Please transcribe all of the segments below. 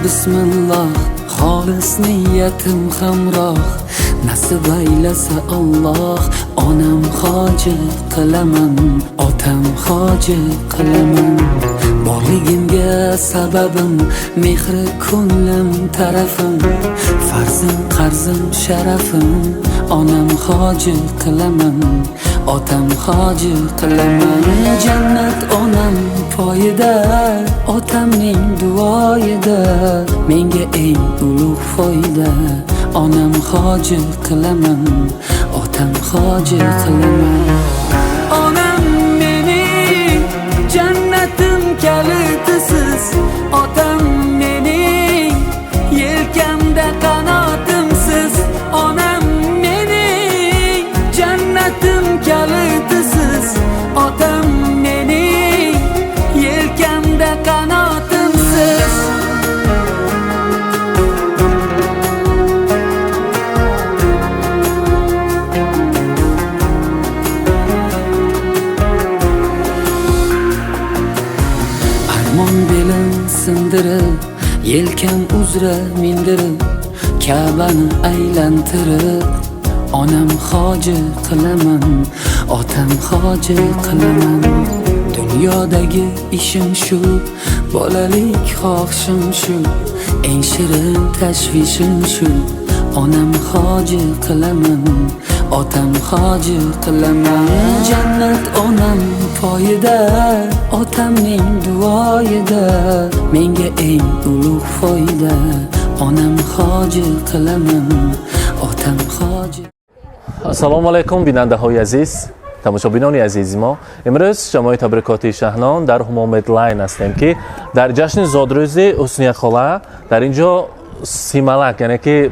bismillah, xolis niyatim hamroh, nasib aylasa Alloh. Onam hoji qilaman, otam hoji qilaman. Borligimga sababim mehri ko'nglim tarafim, farzim qarzim sharafim. Onam hoji qilaman, otam hoji qilaman. Jannat onam poyida, otamning duoyida, menga eng ulug' foyda. Onam hoji qilaman, otam hoji qilaman. Onam mening jannatim kalitisiz, otam mening yelkamda qanotimsiz. Onam mening jannatim kalitisiz, otam mening yelkamda qanotimsiz. Armon belim sindirib, yelkam uzra mindirib, Ka'bani aylantirib, onam hoji qilaman, otam hoji qilaman. Dunyodagi ishim shu, bolalik xohishim shu, eng shirin tashvishim shu. Onam hoji qilaman, otam hoji qilaman. Jannat onam poyida, otamning duoyida, menga eng ulug' foyda. Onam hoji qilaman, otam hoji. Assalomu alaykum binandahoy aziz, tomoshabinoni azizi ما. امروز جمعی تبریکاتی شهنان در همامت لاین هستیم که در جشن زادروزی حسنی خاله در اینجا سیمالک، یعنی که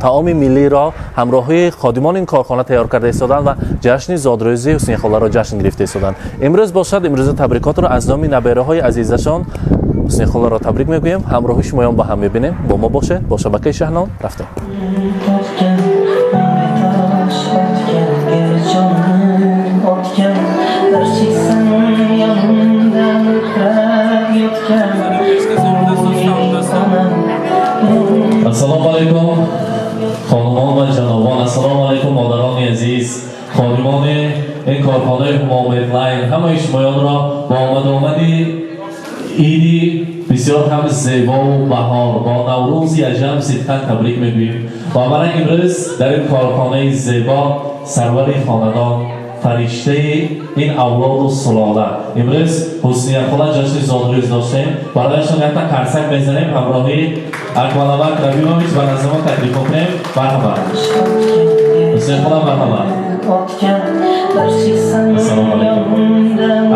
طعام ملی را همراهی خادمان این کارخانه تیار کرده ایستادند و جشن زادروزی حسنی خاله را جشن گرفته ایستادند. امروز باشد امروز تبریکات را از نام نبیره‌های عزیزشان حسنی خاله را تبریک میگوییم. همراهی شمایان با هم میبینیم. با ما باشه، با شبکه شهنان رفتیم. Assalomu alaykum xonimon va janobon, assalomu alaykum modaroni aziz, xodimoni این کارخانه همامت لاین. همه شمایان را با آمدی ایدی بسیار هم زیبا و بهار با نوروزی عجم صدقاً تبریک میگوییم. و برای امروز در این کارخانه زیبا سرور خاندان، فرشته این اولاد و سلاله، امروز حسنی خاله جشن زادروز داشتیم. برایشان یک تا کرسک میزنیم همراهی اکمالابک ربیمویچ و نظمان تکلیف کنیم. مرحبا حسنی خاله، مرحبا. Assalomu alaykum.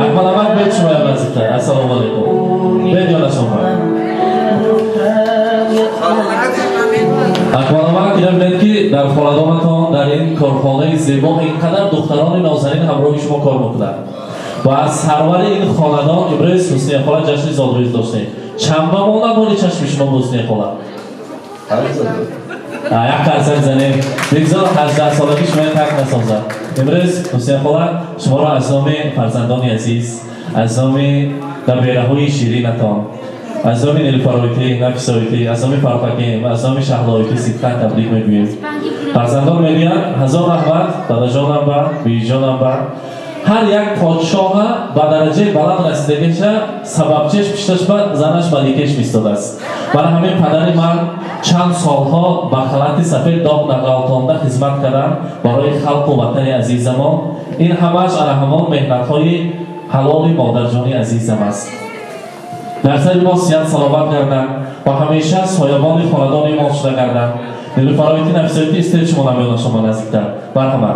Akmalabak bet shumayapsizlar. Assalomu alaykum. Bet yonashoma. Akmalabak bilamki در خانواده‌تان در این کارخانه زیبا اینقدر دختران نازنین همراه شما کار می‌کنند. و از سرور این خاندان امروز حسنی خاله جشن زادروز داشتیم. چند ماه نبودی چشم شما حسنی خاله؟ یک قرصک زنیم. بگذار 18 سالگی شما تک نسازد. امروز حسین خاله شما را از نام فرزندان عزیز، از نام نبیره‌های شیرینتان، از نام نیلوفرایتی، نفیسایتی، از نام فرفکین و از نام شهلایتی صدقاً تبریک میگوییم. فرزندان میگویند هزار رحمت داداجانم و بیجانم و هر یک پادشاه به درجه بلند رسیدگیش سببچش پیشتش به زنش ملکش میستاده است. برای همین پدر من چند سالها به خلط سفید داغ نقلتانده خدمت کردن برای خلق و وطن عزیزمان. این همش همان مهنت‌های حلال مادرجانی عزیزم است. در سر ما صحت سلامت کردن و همیشه سایبان خاندان ما شده کردن. نیلوفرایتی نفیسایتی استیل شما نمیان شما نزدیکتر. مرحبا.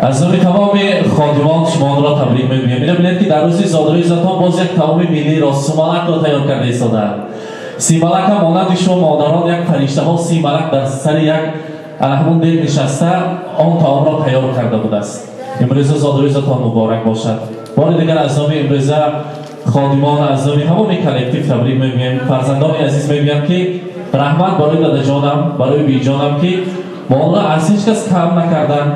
از نام تمام خادمان شما را تبریک میگویم. ببینید که در روز زادروزتان باز یک طعام ملی را سیمالک را تیار کرده ایستادند. سیمالک هم مانند شما مادران یک فرشته ها سیمالک در سر یک همون دیگ نشسته آن طعام را تیار کرده بوده است. امروز زادروزتان مبارک باشد. بار دیگر از نام امروز خادمان از نام همون کلکتیو تبریک میگویم. فرزندان عزیز میگویم که رحمت برای داداجانم، برای بیجانم که ما آن را از هیچ کس کم نکردن،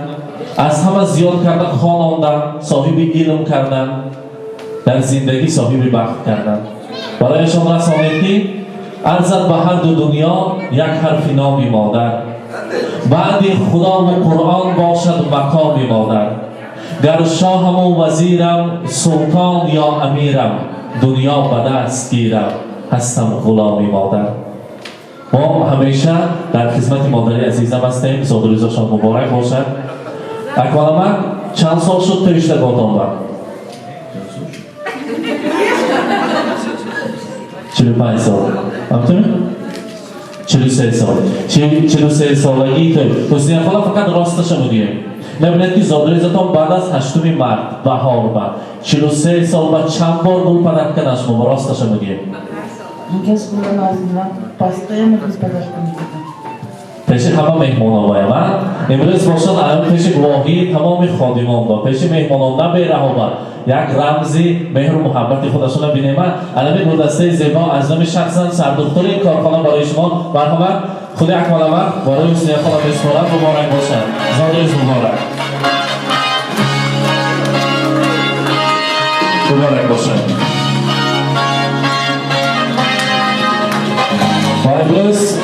از همه زیاد کردن، خواندن، صاحب علم کردن، در زندگی صاحب بخت کردن. برایشان رسانید که ارزد به هر دو دنیا یک حرف نام مادر، بعد خدا و قرآن باشد مقام مادر. گر شاهم و وزیرم، سلطان یا امیرم، دنیا به دست گیرم، هستم غلام مادر. ما همیشه در خدمت مادری عزیزم هستیم. زادروزشان مبارک باشد. اکمالا من چند سال شد پیشتر بادم برد؟ 45 سال. همطوره؟ 43 سال. 43 سالگی تو حسین خدا فقط راستش بودیم. نبینید که زادروزتان بعد از 8 مرد بهار بعد 43 سال بعد چند بار گل پدر کنش ما راستش بودیم. Închei scuza la zi, pastăie mă câți pedași cu mine. پیش همه مهمانان باید امروز باشد الان پیش گواهی تمام خادمان با پیش مهمانان نبه رهابت یک رمزی مهر و محبت خودشون بینیم. الان گلدسته زیبا از نام شخصا سردختر این کارخانه برای شما مرحمت خود اکمال عمر برای حسین خدا بسپارم مبارک باشد. زادروز مبارک مبارک باشد. و امروز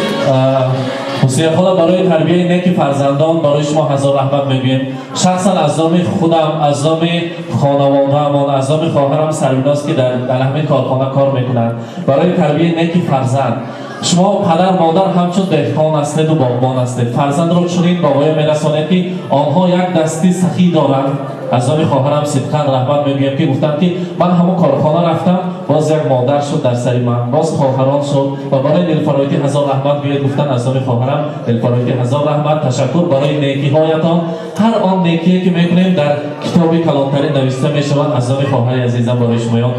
حسین خدا برای تربیت نیک فرزندان برای شما هزار رحمت میگویم. شخصا از نام خودم، از نام خانواده‌ام، از نام خواهرم سربیناست که در همین کارخانه کار میکنند برای تربیت نیک فرزند. شما پدر مادر همچون دهقان هستید و باغبان هستید. فرزند رو چنین به وای میرسانید که آنها یک دستی سخی دارند. از نام خواهرم صدقاً رحمت میگویم که گفتم که من همون کارخانه رفتم، باز یک مادر شد در سری من، باز خواهران شد و برای دلفرایتی هزار رحمت بیاید گفتن از نام خواهرم دلفرایتی هزار رحمت تشکر برای نیکی هایتان. هر آن نیکی که میکنیم در کتاب کلانتری نوشته میشود. از نام خواهر عزیزم برای شما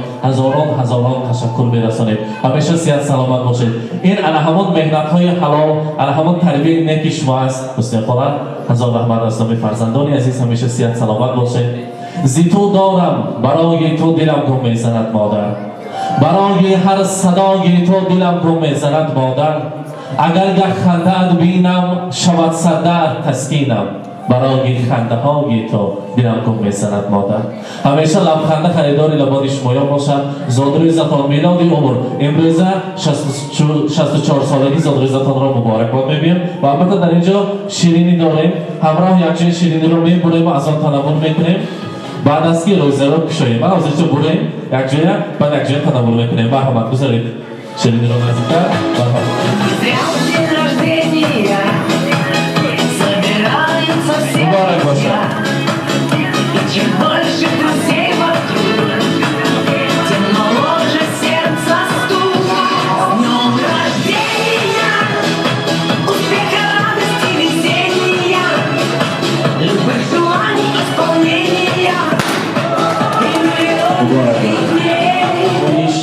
هزاران تشکر برسانید. همیشه صحت سلامت باشید. این همون مهنت های حلال، همون تربیت نیکی شما است. حسین خدا هزار رحمت از نام فرزندان عزیز همیشه صحت سلامت باشید. زیتو دارم برای تو دلم گم میزند مادر، برای هر صدای تو دلم گم میزند مادر. اگر یک خنده بینم شود صدر تسکینم، برای خنده های تو دلم گم میزند مادر. همیشه لبخنده خریدار لبان شما باشد. زادروزتان میلاد عمر امروز 64 سالگی زادروزتان را مبارکباد میگویم. و البته در اینجا شیرینی داریم، همراه یک جای شیرینی رو میبریم و از آن تناول میکنیم. بعد از که روزه رو کشاییم من از اینجا بریم یک جای بعد یک جای تناول میکنیم. مرحمت بذارید شیرینی رو نزدیکتر. مبارک باشد.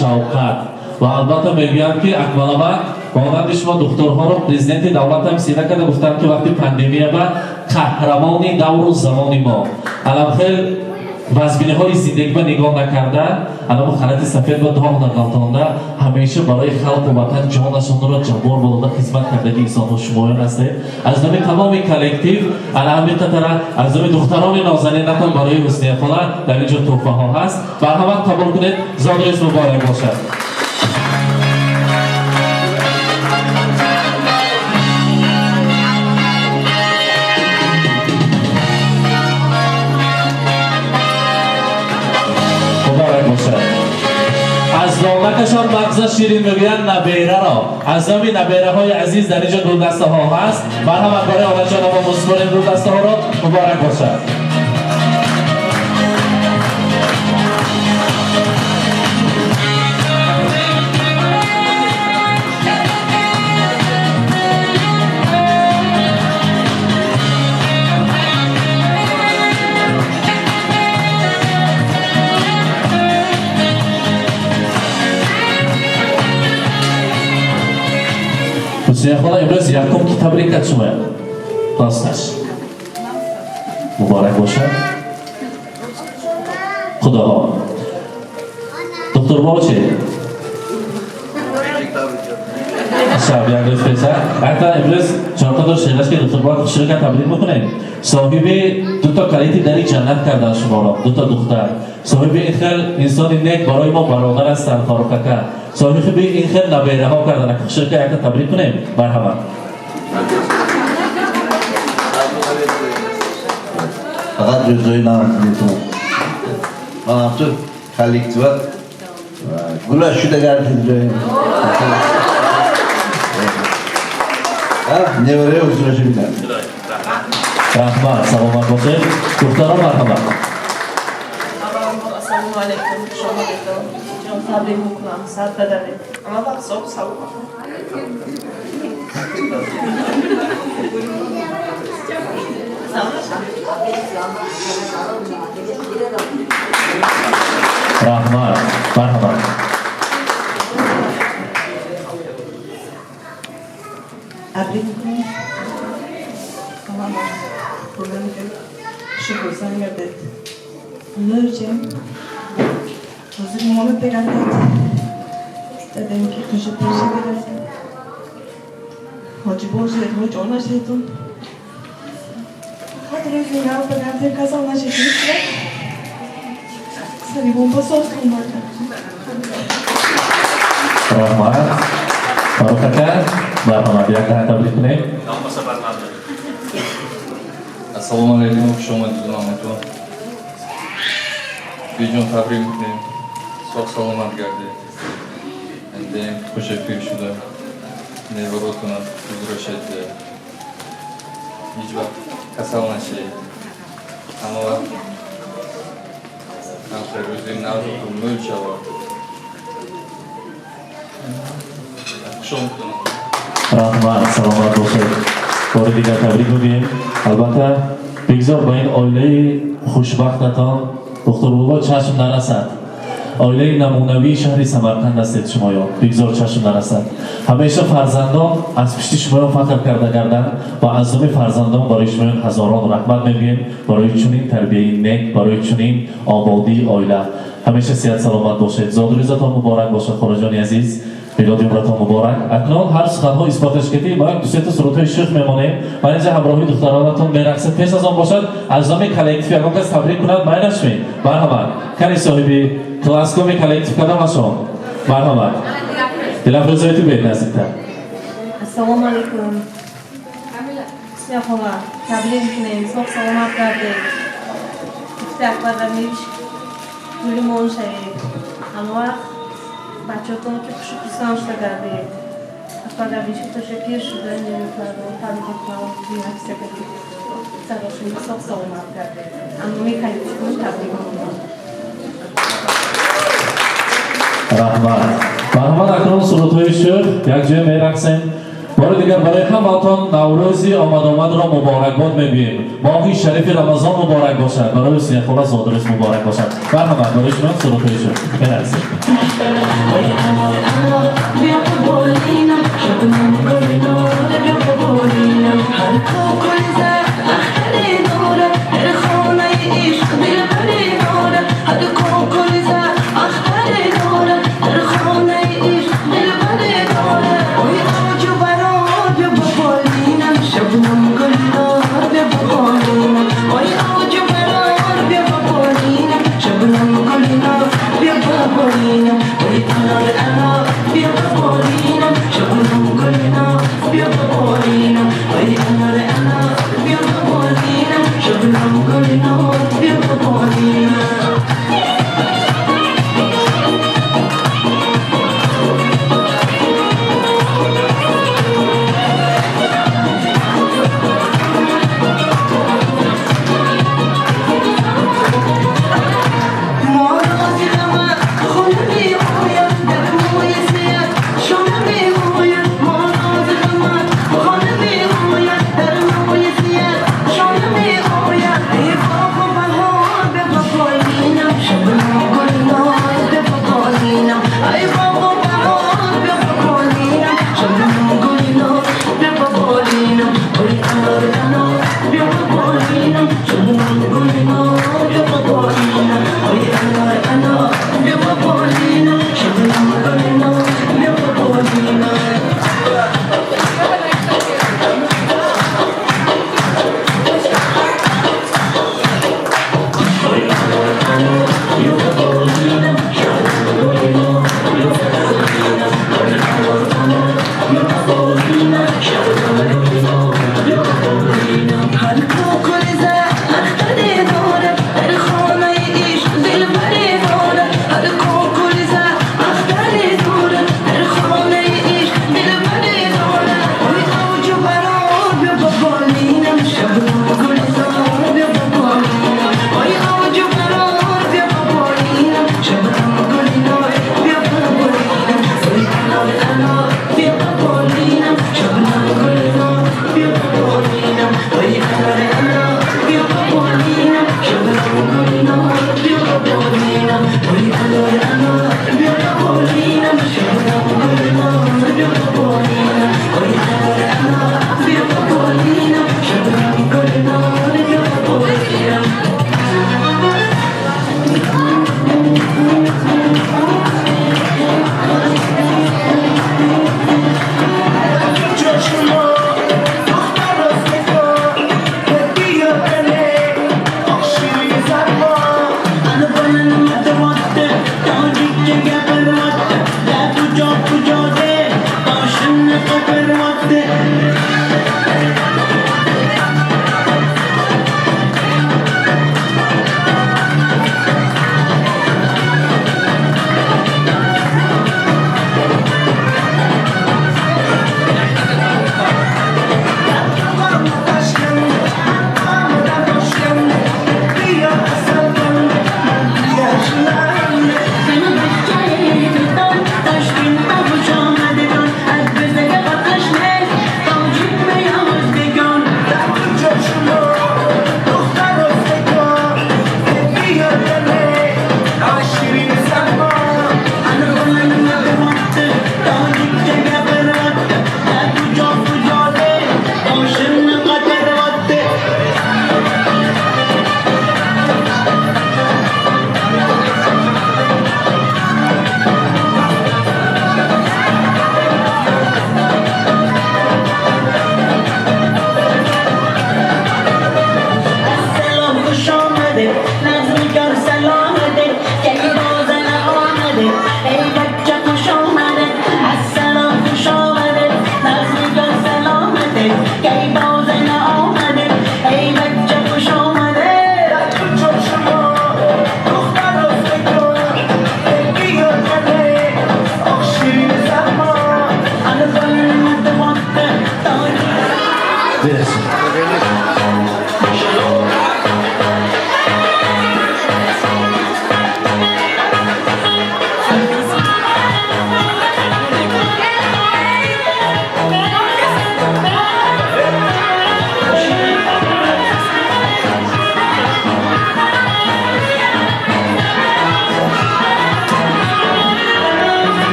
شوقت و البته میگویم که اکمالا مانند شما دکترها رو پرزیدنت دولت هم سینه کرده گفتن که وقتی پاندمی بعد قهرمانی دور و زمان ما الان خیلی وزبینه های زندگی به نگاه نکردن الان خلط سفید و داغ نگلتانده همیشه برای خلق و وطن جانشون را جبار بوده خدمت کردگی انسان ها شمایان هستید. از نام تمام کلکتیو همین قطره از نام دختران نازنین نتان برای حسین خدا در اینجا تحفه ها هست. مرحمت قبول کنید. زادروز مبارک باشد. از دامکشان مغز شیرین میگویند نبیره را. از نام نبیره های عزیز در اینجا دو دسته ها هست. مرحمت برای آقای جناب و مسپرین دو دسته ها را مبارک باشد. حسین خدا امروز یکم کی تبریکت شما راستش مبارک باشد. خدا دکتر بابا چه؟ شب یک روز پیشتر حتی امروز چهار تا شعر است که دکتر باید شرکت تبلیغ بکنیم. صاحب دو تا کلیدی در جنت کردن شما را، دو تا دختر. صاحب این خیل انسان نیک برای ما برادر هستند فاروقکه. صاحب این خیل نبیره ها کردن که شرکت یک تبلیغ کنیم. مرحبا. فقط جزوی نامتون تو کلیکتیو گلاش شده گردید جایی نوره حضورش بیدن رحمت سلامت باشه دختران مرحبا. السلام علیکم شما دکتر جان تبلیغ میکنم سر بدنید اما وقت صبح سلام رحمت مرحبا. تبلیغ میکنم تمام بودن که شکر زنگردید نرجم حضور مامه بگردید دادم که خوش پیشه بگردید حاجی باشید و جان نشیدون خاطر از این رو بگردید کسان نشیدید سری بومبا ساز کنم رحمت فاروقکه مرحبا یک تبلیغ کنیم. السلام علیکم خوش آمدید نامتون بیجون تبریک میکنیم ساق سلامت گردید اندیم خوش پیر شده نیوراتون حضور شد هیچ وقت کسل نشید اما وقت آخر روزی نوزتون نوی شود خوش آمدید رحمت سلامت باشه. بار دیگر تبریک میگیم. البته بگذار با این عائله خوشبختتان دکتر بابا چشم نرسد. عائله نمونوی شهر سمرقند هستید شما یا بگذار چشم نرسد. همیشه فرزندان از پشت شما فخر کرده گردن و عظم فرزندان برای شما هزاران رحمت میگیم برای چنین تربیت نیک برای چنین آبادی عائله. همیشه صحت سلامت باشید. زاد روزتان مبارک باشه خارجانی عزیز. میلاد عمرتان مبارک. اکنون هر سخنها اثباتش کردی باید دو سه تا سرودهای شیخ میمانیم و اینجا همراهی دخترانتون میرقصه. پیش از آن باشد اعضای کلکتیو اگر کس تبریک کند ماینش می مرحبا کنی صاحبی کلاسیکومی کلکتیو کدام هستم مرحبا دلم روزای تو بید نزدیکتر. السلام علیکم بسم الله تبلیغ میکنیم صبح سلامت کرده گفته اکبر رمیش گولی مون شهید اما وقت بچه هاتون که خوش پیسان شده کرده اکبر رمیش تشکر شده نمیفرد و تبلیغ کنم بیم اکسه کرده سراشون صبح سلامت کرده اما میکنیم چکنش تبلیغ کنم. رحمت اکنون سرودهای شیخ یک جای میرقصیم. بار دیگر برای همتان نوروزی آمد را مبارکباد میگوییم. ماهی شریف رمضان مبارک باشد. برای سیاخولا زادروز مبارک باشد. مرحبا برای شما سرودهای شیخ میرقصیم. Be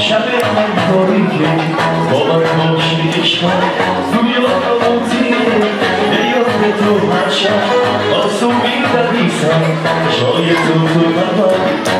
شب من تاریکه با من باشی عشقم دنیا آموزیه یاد تو هر شب آسون می‌دویسم جای تو نبود